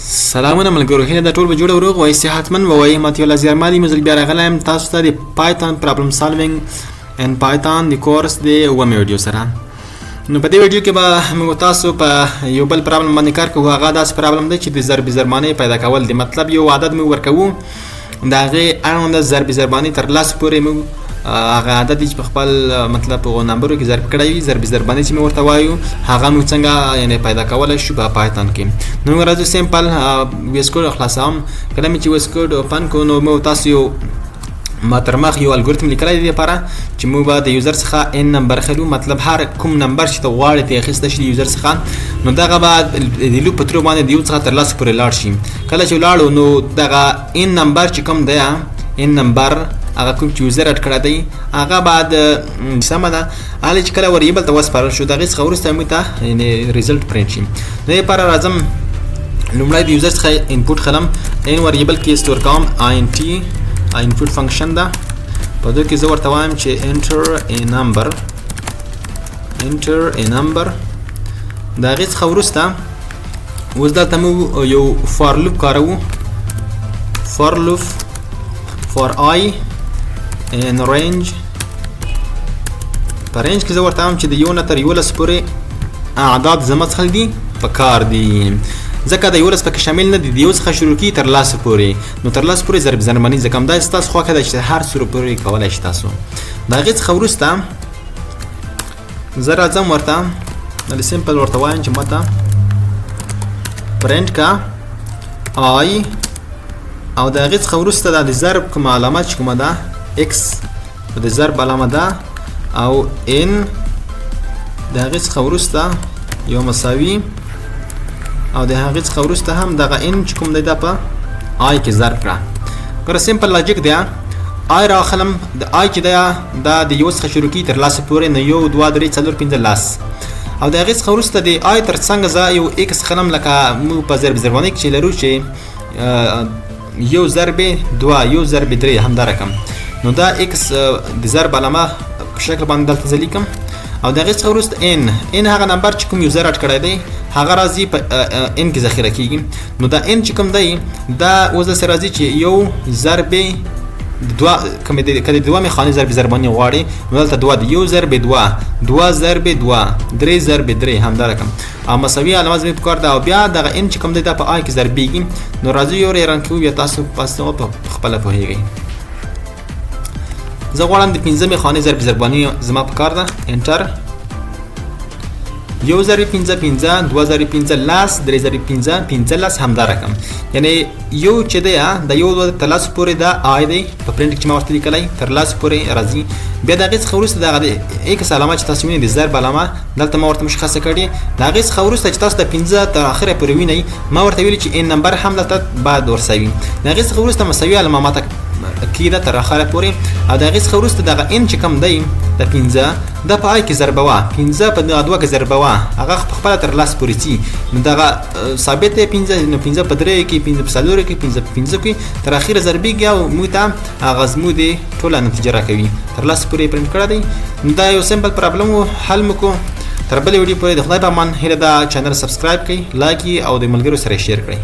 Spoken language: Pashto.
سلامونه ملګرو، هیله ده ټول به جوړ او روغ وای، صحتمند وای. ماتیو الله زیارمالي مزل بیا راغلی تاسو ته د پایتون پرابلم سالوینګ ان پایتون د کورس د اومه ویډیو سره. نو په دې ویډیو کې به موږ تاسو په یو بل پرابلم باندې کار کوو. هغه داسې پرابلم دی چې د ضرب ضربانې پیدا کول دی. مطلب یو عدد موږ ورکوو، د هغې اړونده ضرب ضربانې تر لاسو پورې موږ هغه عدد چې په خپل مطلب په نمبرو کې ضرب کړی وي، ضرب ضربانې چې موږ ورته وایو، هغه موږ څنګه یعنې پیدا کولی شو په پایتون کې. نو موږ راځو سیمپل ویس کوډ خلاصوم. کله مې چې ویس کوډ اوپن کړو نو موږ تاسو یو ما تر مخ یو الګوریتم لیکلی دی لپاره چې موږ به د یوزر څخه ان نمبر خلو، مطلب هر کوم نمبر چې ته غواړې ته اخیسته شي د یوزر څخه، نو دغه به د لوپ په ترو باندې د یو څخه تر لاسو پورې لاړ شي. کله چې ولاړو نو دغه ان نمبر چې کوم دی، ان نمبر هغه کوم چې یوزر اډ کړی دی، هغه بعد سمه ده هله چې کله وریبل ته وسپارل شو، د هغې څخه وروسته موږ ته یعنې ریزلټ پرنټ شي. د دې لپاره راځم لومړی د یوزر څخه انپوټ خلم، ان وریبل کې سټور کوم ان ټي انپوټ فنکشن ده. په دې کې زه ورته وایم چې انټر ا نمبر، انټر ا نمبر. د هغې څخه وروسته اوس دلته موږ یو فار لوپ کاروو، فار لوپ فار آی ان رینج. په رینج کې زه ورته وایم چې د یو نه تر 11 پورې اعداد زما څخه دي په کار دي، ځکه د 11 پکې شامل نه دي، د یو څخه شروع کېږي تر لاسو پورې. نو تر لاسو پورې ضرب ضربانې ځکه همدا ستاسو خوښه ده چې هر څومره پورې کولی شي تاسو. د هغې څخه وروسته زه راځم ورته د سمپل ورته وایم چې ماته پرنټ کا آی، او د هغې څخه وروسته دا د ضرب کومه علامه چې کومه ده ایکس، د ضرب علامه ده، او ان د هغې څخه وروسته یو مساوي، او د هغې څخه وروسته هم دغه ان چې کوم دی دا په آی کې ضرب کړه. ګوره سمپل لاجیک دی. آی راخلم، د آی چې دی دا د یو څخه شروع کېږي تر لاسو پورې، نو 1 2 3 4 5 10، او د هغې څخه وروسته د آی تر څنګ زه یو ایکس خلم، لکه موږ په ضرب ضربانې کې چې لرو چې یو ضرب 2 یو ضرب 3 همدا رقم. نو دا ایکس د ضرب علامه په شکل باندې دلته زه لیکم، او د هغې څخه وروسته ان هغه نمبر چې کوم یوزر اډ کړی دی هغه راځي په ان کې ذخیره کېږي. نو دا ان چې کوم دی دا اوس داسې راځي چې یو ضرب 2 کومې دی، که د دومې خانې ضرب ضربانې غواړې نو دلته 2 دی، یو ضرب 2 2 ضرب 2 3 ضرب 3 همدا رقم، او مساوي علامه زموږ په کار ده، او بیا دغه ان چې کوم دی دا په آی کې ضربېږي. نو راځو یو رن کوو، بیا تاسو په خپله پوهېږئ. زه غواړم د 5مې خانې ضرب ضربانې زما په کار ده. انټر، یو ضرب 5 5 2 ضرب 5 10 3 ضرب 5 15 همدا رقم. یعنی یو چې دی د یو تر لاسو پورې دا آی دی په پرنټ کې چې ما ورته لیکلی تر لاسو پورې راځي. بیا د هغې څخه وروسته دغه د ایکس علامه چې تاسو وینئ د ضرب علامه دلته ما ورته مشخصه کړې. د هغې څخه وروسته چې تاسو د 15 تر اخره پورې وینئ، ما ورته ویلي چې ان نمبر هم دلته باید ورسوي. د هغې څخه وروسته مساوي علامه ماته کېده تر اخره پورې، او د هغې څخه وروسته دغه ان چې کوم دی د 15 دا په آی کې ضربوه، 15 په 2 کې ضربوه، هغه په خپله تر لاس پورې ځي. نو دغه ثابت دی 15، نو 15 په 3 کې، 15 په 4 کې، 15 په 5 کې تر اخره ضربېږي، او موږ ته هغه زموږ د ټوله نتیجه راکوي. تر لاس پورې پرنټ کړی دی. نو دا یو سمپل پرابلم و، حل مو کو. تر بلې ویډیو پورې د خدای په امان هیله ده چینل سبسکرایب کړئ، لایک یې او د ملګرو سره یې شیر کړئ.